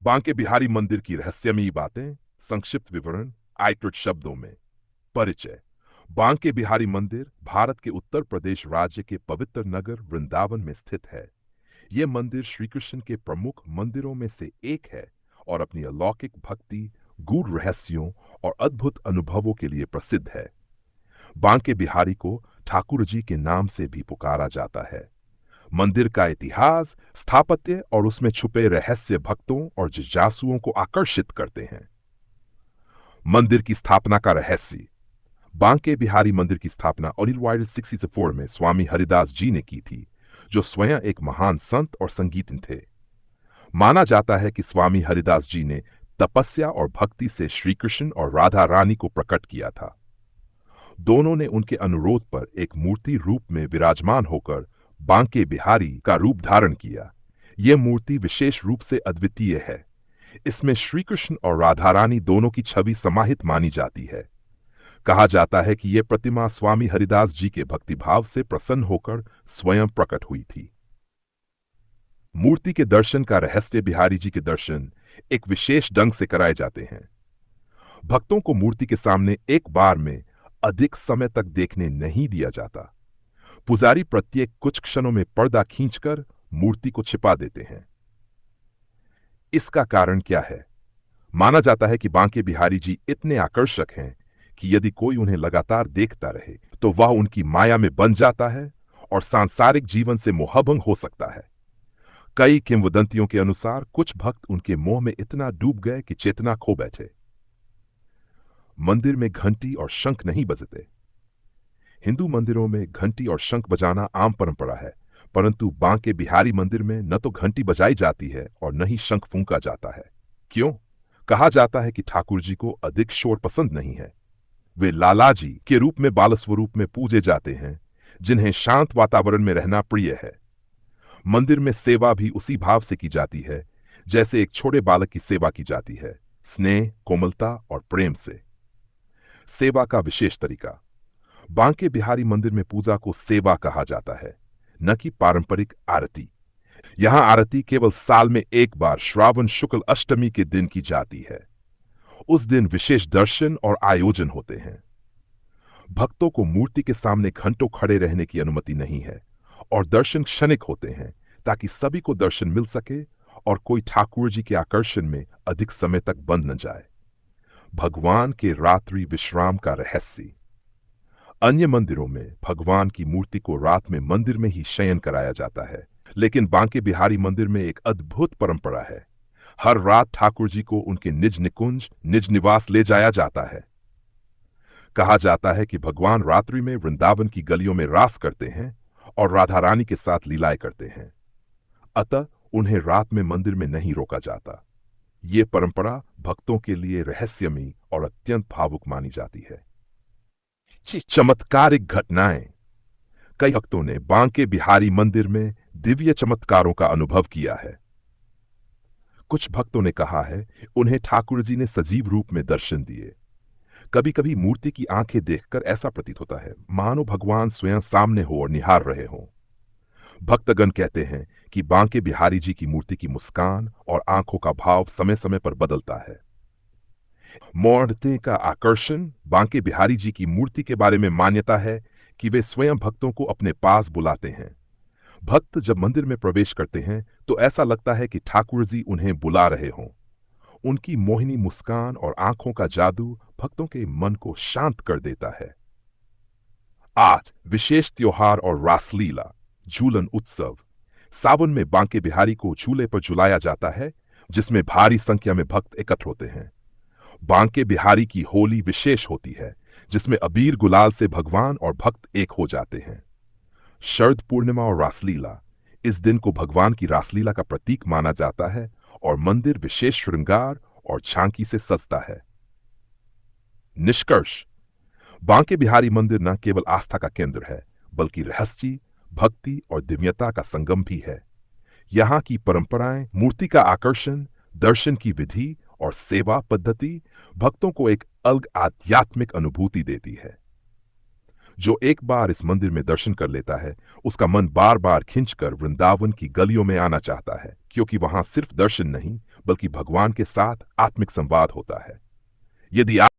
बांके बिहारी मंदिर की रहस्यमयी बातें, संक्षिप्त विवरण, आयकृत शब्दों में। परिचय। बांके बिहारी मंदिर भारत के उत्तर प्रदेश राज्य के पवित्र नगर वृंदावन में स्थित है। यह मंदिर श्री कृष्ण के प्रमुख मंदिरों में से एक है और अपनी अलौकिक भक्ति, गूढ़ रहस्यों और अद्भुत अनुभवों के लिए प्रसिद्ध है। बांके बिहारी को ठाकुर जी के नाम से भी पुकारा जाता है। मंदिर का इतिहास, स्थापत्य और उसमें छुपे रहस्य भक्तों और जिज्ञासुओं को आकर्षित करते हैं। मंदिर की स्थापना का रहस्य। बांके बिहारी मंदिर की स्थापना 1864 में स्वामी हरिदास जी ने की थी, जो स्वयं एक महान संत और संगीतज्ञ थे। माना जाता है कि स्वामी हरिदास जी ने तपस्या और भक्ति से श्री कृष्ण और राधा रानी को प्रकट किया था। दोनों ने उनके अनुरोध पर एक मूर्ति रूप में विराजमान होकर बांके बिहारी का रूप धारण किया। यह मूर्ति विशेष रूप से अद्वितीय है। इसमें श्री कृष्ण और राधा रानी दोनों की छवि समाहित मानी जाती है। कहा जाता है कि यह प्रतिमा स्वामी हरिदास जी के भक्तिभाव से प्रसन्न होकर स्वयं प्रकट हुई थी। मूर्ति के दर्शन का रहस्य। बिहारी जी के दर्शन एक विशेष ढंग से कराए जाते हैं। भक्तों को मूर्ति के सामने एक बार में अधिक समय तक देखने नहीं दिया जाता। पुजारी प्रत्येक कुछ क्षणों में पर्दा खींचकर मूर्ति को छिपा देते हैं। इसका कारण क्या है? माना जाता है कि बांके बिहारी जी इतने आकर्षक हैं कि यदि कोई उन्हें लगातार देखता रहे तो वह उनकी माया में बन जाता है और सांसारिक जीवन से मोहभंग हो सकता है। कई किंवदंतियों के अनुसार कुछ भक्त उनके मोह में इतना डूब गए कि चेतना खो बैठे। मंदिर में घंटी और शंख नहीं बजते। हिंदू मंदिरों में घंटी और शंख बजाना आम परंपरा है, परंतु बांके बिहारी मंदिर में न तो घंटी बजाई जाती है और न ही शंख फूंका जाता है। क्यों? कहा जाता है कि ठाकुर जी को अधिक शोर पसंद नहीं है। वे लालाजी के रूप में बाल स्वरूप में पूजे जाते हैं, जिन्हें शांत वातावरण में रहना प्रिय है। मंदिर में सेवा भी उसी भाव से की जाती है जैसे एक छोटे बालक की सेवा की जाती है, स्नेह, कोमलता और प्रेम से। सेवा का विशेष तरीका। बांके बिहारी मंदिर में पूजा को सेवा कहा जाता है, न कि पारंपरिक आरती। यहां आरती केवल साल में एक बार श्रावण शुक्ल अष्टमी के दिन की जाती है। उस दिन विशेष दर्शन और आयोजन होते हैं। भक्तों को मूर्ति के सामने घंटों खड़े रहने की अनुमति नहीं है और दर्शन क्षणिक होते हैं ताकि सभी को दर्शन मिल सके और कोई ठाकुर जी के आकर्षण में अधिक समय तक बंद न जाए। भगवान के रात्रि विश्राम का रहस्य। अन्य मंदिरों में भगवान की मूर्ति को रात में मंदिर में ही शयन कराया जाता है, लेकिन बांके बिहारी मंदिर में एक अद्भुत परंपरा है। हर रात ठाकुर जी को उनके निज निकुंज, निज निवास ले जाया जाता है। कहा जाता है कि भगवान रात्रि में वृंदावन की गलियों में रास करते हैं और राधा रानी के साथ लीलाएं करते हैं। अतः उन्हें रात में मंदिर में नहीं रोका जाता। ये परंपरा भक्तों के लिए रहस्यमयी और अत्यंत भावुक मानी जाती है। चमत्कारिक घटनाएं। कई भक्तों ने बांके बिहारी मंदिर में दिव्य चमत्कारों का अनुभव किया है। कुछ भक्तों ने कहा है उन्हें ठाकुर जी ने सजीव रूप में दर्शन दिए। कभी कभी मूर्ति की आंखें देखकर ऐसा प्रतीत होता है मानो भगवान स्वयं सामने हो और निहार रहे हों। भक्तगण कहते हैं कि बांके बिहारी जी की मूर्ति की मुस्कान और आंखों का भाव समय समय पर बदलता है। मूर्ति का आकर्षण। बांके बिहारी जी की मूर्ति के बारे में मान्यता है कि वे स्वयं भक्तों को अपने पास बुलाते हैं। भक्त जब मंदिर में प्रवेश करते हैं तो ऐसा लगता है कि ठाकुर जी उन्हें बुला रहे हों। उनकी मोहिनी मुस्कान और आंखों का जादू भक्तों के मन को शांत कर देता है। आज विशेष त्योहार और रासलीला, झूलन उत्सव। सावन में बांके बिहारी को झूले पर झुलाया जाता है, जिसमें भारी संख्या में भक्त एकत्र होते हैं। बांके बिहारी की होली विशेष होती है, जिसमें अबीर गुलाल से भगवान और भक्त एक हो जाते हैं। शरद पूर्णिमा और रासलीला। इस दिन को भगवान की रासलीला का प्रतीक माना जाता है और मंदिर विशेष श्रृंगार और झांकी से सजता है। निष्कर्ष। बांके बिहारी मंदिर न केवल आस्था का केंद्र है, बल्कि रहस्य, भक्ति और दिव्यता का संगम भी है। यहाँ की परंपराएं, मूर्ति का आकर्षण, दर्शन की विधि और सेवा पद्धति भक्तों को एक अलग आध्यात्मिक अनुभूति देती है। जो एक बार इस मंदिर में दर्शन कर लेता है, उसका मन बार बार खिंचकर वृंदावन की गलियों में आना चाहता है, क्योंकि वहां सिर्फ दर्शन नहीं बल्कि भगवान के साथ आत्मिक संवाद होता है। यदि आप